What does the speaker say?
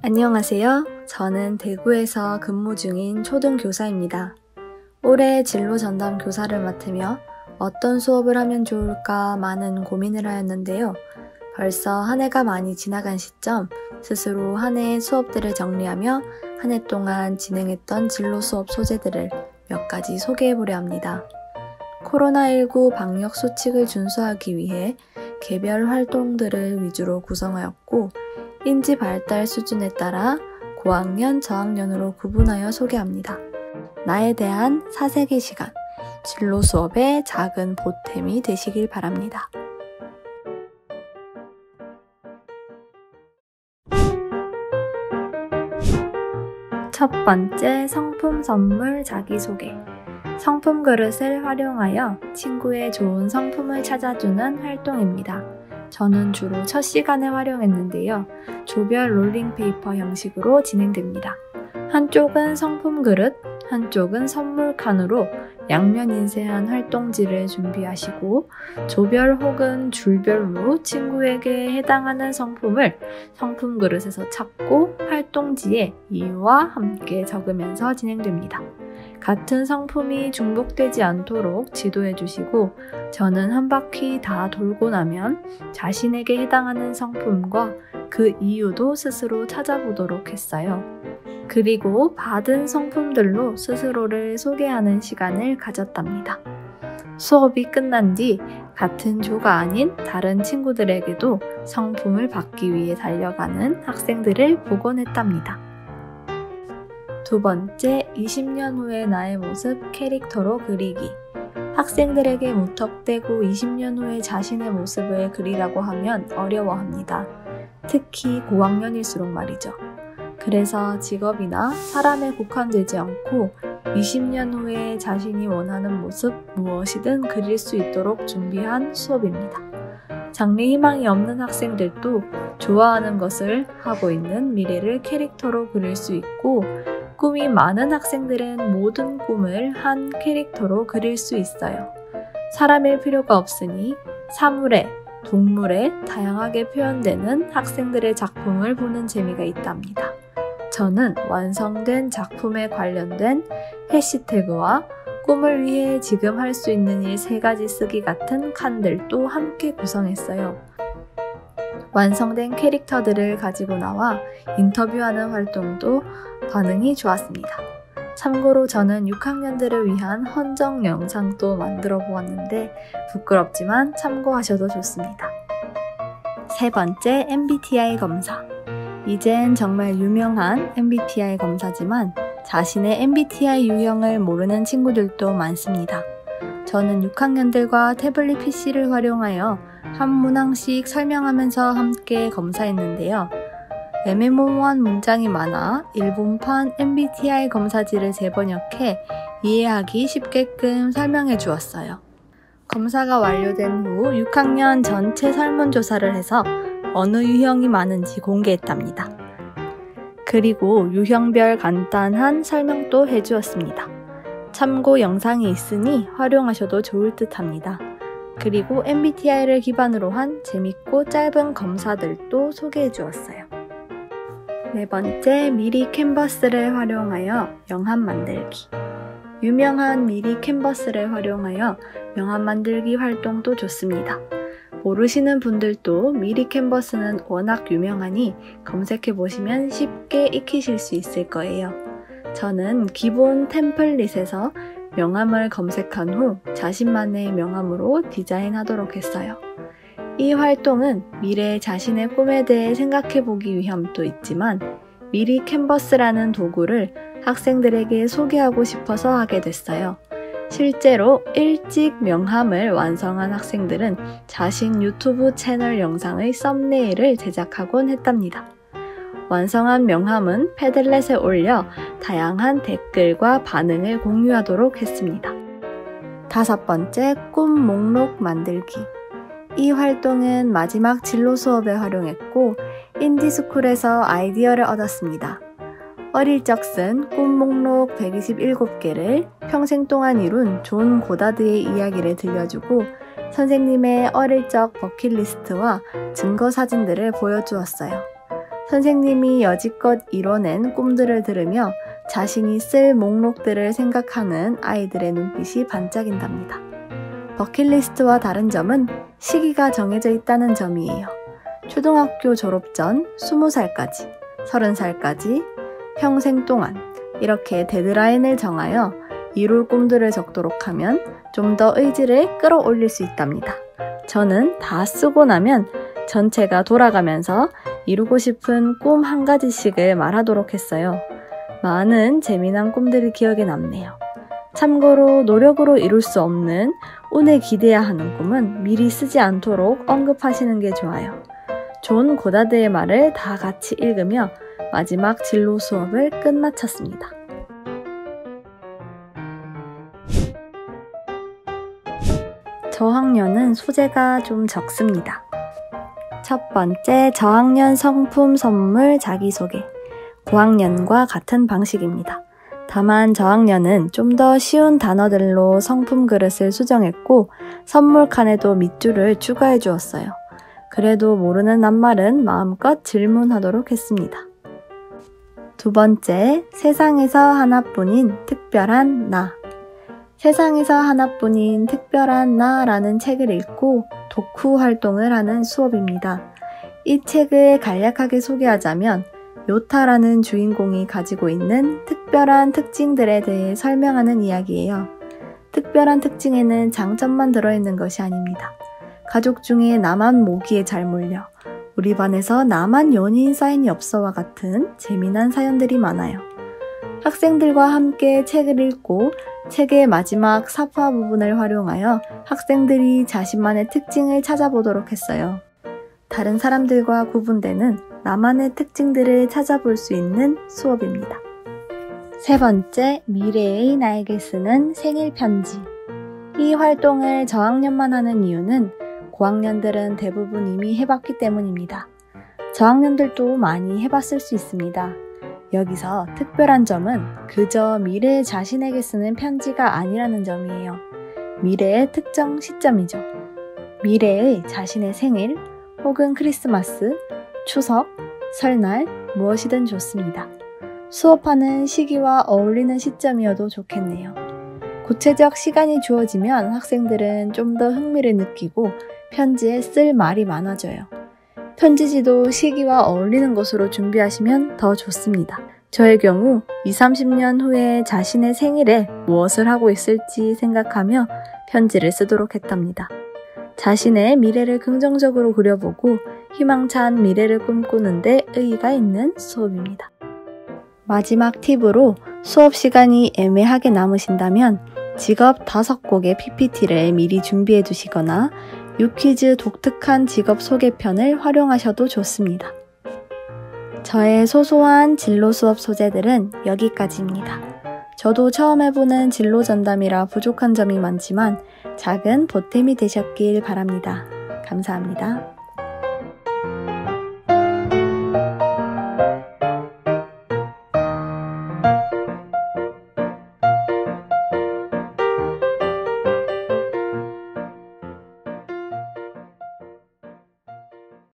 안녕하세요. 저는 대구에서 근무 중인 초등교사입니다. 올해 진로 전담 교사를 맡으며 어떤 수업을 하면 좋을까 많은 고민을 하였는데요. 벌써 한 해가 많이 지나간 시점, 스스로 한 해의 수업들을 정리하며 한 해 동안 진행했던 진로 수업 소재들을 몇 가지 소개해보려 합니다. 코로나19 방역 수칙을 준수하기 위해 개별 활동들을 위주로 구성하였고, 인지 발달 수준에 따라 고학년, 저학년으로 구분하여 소개합니다. 나에 대한 사색의 시간, 진로 수업의 작은 보탬이 되시길 바랍니다. 첫 번째, 성품 선물 자기소개. 성품 그릇을 활용하여 친구의 좋은 성품을 찾아주는 활동입니다. 저는 주로 첫 시간에 활용했는데요. 조별 롤링페이퍼 형식으로 진행됩니다. 한쪽은 성품 그릇, 한쪽은 선물 칸으로 양면 인쇄한 활동지를 준비하시고 조별 혹은 줄별로 친구에게 해당하는 성품을 성품 그릇에서 찾고 활동지에 이유와 함께 적으면서 진행됩니다. 같은 성품이 중복되지 않도록 지도해 주시고 저는 한 바퀴 다 돌고 나면 자신에게 해당하는 성품과 그 이유도 스스로 찾아보도록 했어요. 그리고 받은 성품들로 스스로를 소개하는 시간을 가졌답니다. 수업이 끝난 뒤 같은 조가 아닌 다른 친구들에게도 성품을 받기 위해 달려가는 학생들을 보곤 했답니다. 두 번째, 20년 후의 나의 모습 캐릭터로 그리기. 학생들에게 무턱대고 20년 후의 자신의 모습을 그리라고 하면 어려워합니다. 특히 고학년일수록 말이죠. 그래서 직업이나 사람에 국한되지 않고 20년 후에 자신이 원하는 모습 무엇이든 그릴 수 있도록 준비한 수업입니다. 장래 희망이 없는 학생들도 좋아하는 것을 하고 있는 미래를 캐릭터로 그릴 수 있고 꿈이 많은 학생들은 모든 꿈을 한 캐릭터로 그릴 수 있어요. 사람일 필요가 없으니 사물에, 동물에 다양하게 표현되는 학생들의 작품을 보는 재미가 있답니다. 저는 완성된 작품에 관련된 해시태그와 꿈을 위해 지금 할 수 있는 일 3가지 쓰기 같은 칸들도 함께 구성했어요. 완성된 캐릭터들을 가지고 나와 인터뷰하는 활동도 반응이 좋았습니다. 참고로 저는 6학년들을 위한 헌정 영상도 만들어 보았는데 부끄럽지만 참고하셔도 좋습니다. 세 번째, MBTI 검사. 이젠 정말 유명한 MBTI 검사지만 자신의 MBTI 유형을 모르는 친구들도 많습니다. 저는 6학년들과 태블릿 PC를 활용하여 한 문항씩 설명하면서 함께 검사했는데요. 애매모호한 문장이 많아 일본판 MBTI 검사지를 재번역해 이해하기 쉽게끔 설명해 주었어요. 검사가 완료된 후 6학년 전체 설문조사를 해서 어느 유형이 많은지 공개했답니다. 그리고 유형별 간단한 설명도 해주었습니다. 참고 영상이 있으니 활용하셔도 좋을 듯 합니다. 그리고 MBTI를 기반으로 한 재밌고 짧은 검사들도 소개해 주었어요. 네 번째, 미리 캔버스를 활용하여 명함 만들기. 유명한 미리 캔버스를 활용하여 명함 만들기 활동도 좋습니다. 모르시는 분들도 미리 캔버스는 워낙 유명하니 검색해보시면 쉽게 익히실 수 있을 거예요. 저는 기본 템플릿에서 명함을 검색한 후 자신만의 명함으로 디자인하도록 했어요. 이 활동은 미래의 자신의 꿈에 대해 생각해보기 위함도 있지만 미리 캔버스라는 도구를 학생들에게 소개하고 싶어서 하게 됐어요. 실제로 일찍 명함을 완성한 학생들은 자신 유튜브 채널 영상의 썸네일을 제작하곤 했답니다. 완성한 명함은 패들렛에 올려 다양한 댓글과 반응을 공유하도록 했습니다. 다섯 번째, 꿈 목록 만들기. 이 활동은 마지막 진로 수업에 활용했고 인디스쿨에서 아이디어를 얻었습니다. 어릴 적 쓴 꿈 목록 127개를 평생 동안 이룬 존 고다드의 이야기를 들려주고 선생님의 어릴 적 버킷리스트와 증거 사진들을 보여주었어요. 선생님이 여지껏 이뤄낸 꿈들을 들으며 자신이 쓸 목록들을 생각하는 아이들의 눈빛이 반짝인답니다. 버킷리스트와 다른 점은 시기가 정해져 있다는 점이에요. 초등학교 졸업 전 20살까지, 30살까지, 평생 동안 이렇게 데드라인을 정하여 이룰 꿈들을 적도록 하면 좀 더 의지를 끌어올릴 수 있답니다. 저는 다 쓰고 나면 전체가 돌아가면서 이루고 싶은 꿈 한 가지씩을 말하도록 했어요. 많은 재미난 꿈들이 기억에 남네요. 참고로 노력으로 이룰 수 없는 운에 기대야 하는 꿈은 미리 쓰지 않도록 언급하시는 게 좋아요. 존 고다드의 말을 다 같이 읽으며 마지막 진로 수업을 끝마쳤습니다. 저학년은 소재가 좀 적습니다. 첫 번째, 저학년 성품 선물 자기소개. 고학년과 같은 방식입니다. 다만 저학년은 좀 더 쉬운 단어들로 성품 그릇을 수정했고 선물 칸에도 밑줄을 추가해 주었어요. 그래도 모르는 낱말은 마음껏 질문하도록 했습니다. 두 번째, 세상에서 하나뿐인 특별한 나. 세상에서 하나뿐인 특별한 나라는 책을 읽고 독후 활동을 하는 수업입니다. 이 책을 간략하게 소개하자면 요타라는 주인공이 가지고 있는 특별한 특징들에 대해 설명하는 이야기예요. 특별한 특징에는 장점만 들어있는 것이 아닙니다. 가족 중에 나만 모기에 잘 물려, 우리 반에서 나만 연예인 사인이 없어와 같은 재미난 사연들이 많아요. 학생들과 함께 책을 읽고 책의 마지막 사파 부분을 활용하여 학생들이 자신만의 특징을 찾아보도록 했어요. 다른 사람들과 구분되는 나만의 특징들을 찾아볼 수 있는 수업입니다. 세 번째, 미래의 나에게 쓰는 생일 편지. 이 활동을 저학년만 하는 이유는 고학년들은 대부분 이미 해봤기 때문입니다. 저학년들도 많이 해봤을 수 있습니다. 여기서 특별한 점은 그저 미래의 자신에게 쓰는 편지가 아니라는 점이에요. 미래의 특정 시점이죠. 미래의 자신의 생일 혹은 크리스마스, 추석, 설날 무엇이든 좋습니다. 수업하는 시기와 어울리는 시점이어도 좋겠네요. 구체적 시간이 주어지면 학생들은 좀 더 흥미를 느끼고 편지에 쓸 말이 많아져요. 편지지도 시기와 어울리는 것으로 준비하시면 더 좋습니다. 저의 경우 20-30년 후에 자신의 생일에 무엇을 하고 있을지 생각하며 편지를 쓰도록 했답니다. 자신의 미래를 긍정적으로 그려보고 희망찬 미래를 꿈꾸는데 의의가 있는 수업입니다. 마지막 팁으로 수업 시간이 애매하게 남으신다면 직업 5곡의 PPT를 미리 준비해 두시거나 유퀴즈 독특한 직업 소개편을 활용하셔도 좋습니다. 저의 소소한 진로 수업 소재들은 여기까지입니다. 저도 처음 해보는 진로 전담이라 부족한 점이 많지만 작은 보탬이 되셨길 바랍니다. 감사합니다.